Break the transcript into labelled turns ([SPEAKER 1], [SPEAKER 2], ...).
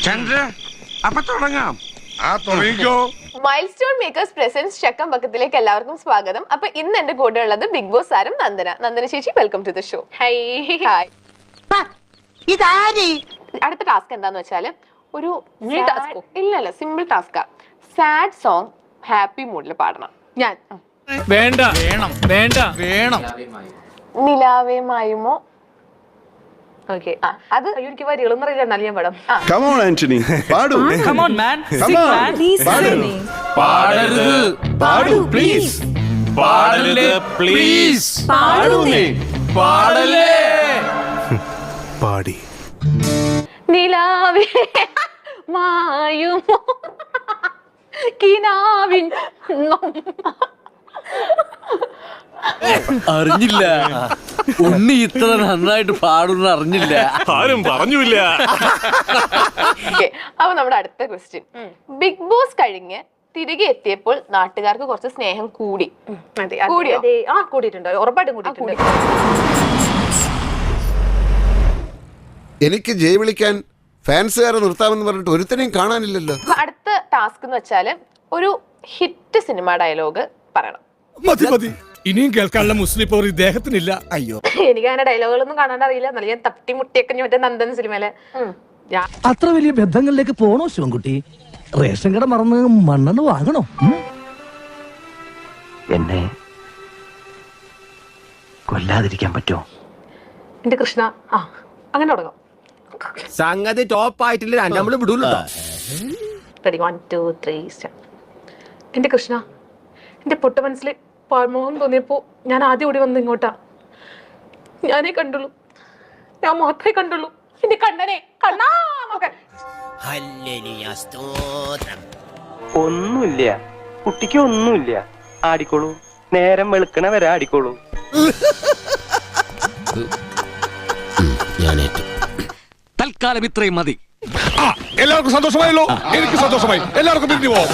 [SPEAKER 1] ചന്ദ്ര അപ്പൊ തുടങ്ങാം.
[SPEAKER 2] Mile stone makers presence ചക്കം പക്കത്തിലേക്ക് എല്ലാവർക്കും സ്വാഗതം. അപ്പൊ ഇന്ന് എന്റെ കൂടെ ഉള്ളത് ബിഗ് ബോസ് താരം നന്ദന ചേച്ചി. Welcome to the show. Hi. അടുത്ത ടാസ്ക് എന്താന്ന് വെച്ചാല് ഒരു ഇല്ലല്ല സിമ്പിൾ ടാസ്കാ. സാഡ് സോങ് ഹാപ്പി മൂഡിൽ പാടണം. ഞാൻ
[SPEAKER 3] വേണ്ട വേണം വേണം
[SPEAKER 2] നിലാവേ മായുമോ. ഓക്കെ, അത്
[SPEAKER 4] എനിക്ക് വരികളൊന്നും അറിയില്ല, എന്നാലും ഞാൻ പാടാം.
[SPEAKER 5] Come on, Anthony. പാടൂ.
[SPEAKER 3] Come on, man.
[SPEAKER 5] Come
[SPEAKER 3] Sing,
[SPEAKER 5] on.
[SPEAKER 3] man.
[SPEAKER 4] Please,
[SPEAKER 5] പാടൂ.
[SPEAKER 4] Anthony.
[SPEAKER 3] പാടരുത്.
[SPEAKER 5] പാടൂ, please.
[SPEAKER 3] പാടല്ലേ പ്ലീസ്.
[SPEAKER 5] പാടൂന്നേ.
[SPEAKER 3] പാടല്ലേ.
[SPEAKER 5] പാടി.
[SPEAKER 2] നിലാവേ മായുമോ കിനാവിൻ
[SPEAKER 6] അറിഞ്ഞില്ല ഉണ്ണി ഇത്ര നന്നായിട്ട് പാടുന്ന അറിഞ്ഞില്ല.
[SPEAKER 5] ആരും പറഞ്ഞില്ല.
[SPEAKER 2] അപ്പൊ നമ്മുടെ അടുത്ത ക്വസ്റ്റ്യൻ. ബിഗ് ബോസ് കഴിഞ്ഞ് തിരികെ എത്തിയപ്പോൾ നാട്ടുകാർക്ക് കുറച്ച് സ്നേഹം കൂടി. കൂടിയോ?
[SPEAKER 4] കൂടിയിട്ടുണ്ട്, ഉറപ്പായിട്ടും കൂടിയിട്ടുണ്ട്.
[SPEAKER 5] എനിക്ക് ജയ് വിളിക്കാൻ ഫാൻസുകാരെ നിർത്താമെന്ന് പറഞ്ഞിട്ട് ഒരുത്തനെയും കാണാനില്ലല്ലോ.
[SPEAKER 2] അപ്പൊ അടുത്ത ടാസ്ക് എന്ന് വെച്ചാല് ഒരു ഹിറ്റ് സിനിമ ഡയലോഗ് പറയണം.
[SPEAKER 7] മതി ഇനിയും കേൾക്കാനുള്ള മുസ്ലിം പവർ ഇദ്ദേഹത്തിനില്ല. അയ്യോ,
[SPEAKER 4] എനിക്ക് അങ്ങനെ ഡയലോഗുകളൊന്നും കാണാണ്ട് അറിയില്ല, എന്നാലും ഞാൻ തട്ടിമുട്ടിയൊക്കെ മറ്റേ നന്ദൻ സിനിമയിലെ
[SPEAKER 8] അത്ര വലിയ ബന്ധങ്ങളിലേക്ക് പോണോ ശിവൻകുട്ടി? റേഷൻ കട മറന്ന് മണ്ണെണ്ണ വാങ്ങണോ?
[SPEAKER 9] എന്നെ കൊല്ലാതിരിക്കാൻ പറ്റുമോ?
[SPEAKER 4] എന്റെ കൃഷ്ണ, അങ്ങനെ തുടങ്ങാം.
[SPEAKER 6] സംഗതി ടോപ്പ് ആയിട്ടില്ല, നമ്മള് വിടൂല്ലോ.
[SPEAKER 4] Ready, 1 2 3 start. എന്റെ കൃഷ്ണ, എന്റെ പൊട്ട മനസ്സിൽ മോഹം തോന്നിയപ്പോ ഞാൻ ആദ്യം ഓടി വന്ന് ഇങ്ങോട്ടാ. ഞാനേ കണ്ടുള്ളൂ, ഞാൻ മാത്രമേ കണ്ടുള്ളൂ. എന്റെ കണ്ണനെ കണ്ണാ മകൻ.
[SPEAKER 9] ഒന്നുമില്ല, കുട്ടിക്ക് ഒന്നുമില്ല. ആടിക്കോളൂ, നേരം വെളുക്കണ വരെ ആടിക്കോളൂ.
[SPEAKER 6] തൽക്കാലം ഇത്രയും മതി.
[SPEAKER 7] എല്ലാവർക്കും സന്തോഷമായല്ലോ. എനിക്ക് സന്തോഷമായി. എല്ലാവർക്കും പിരിഞ്ഞു പോവാം.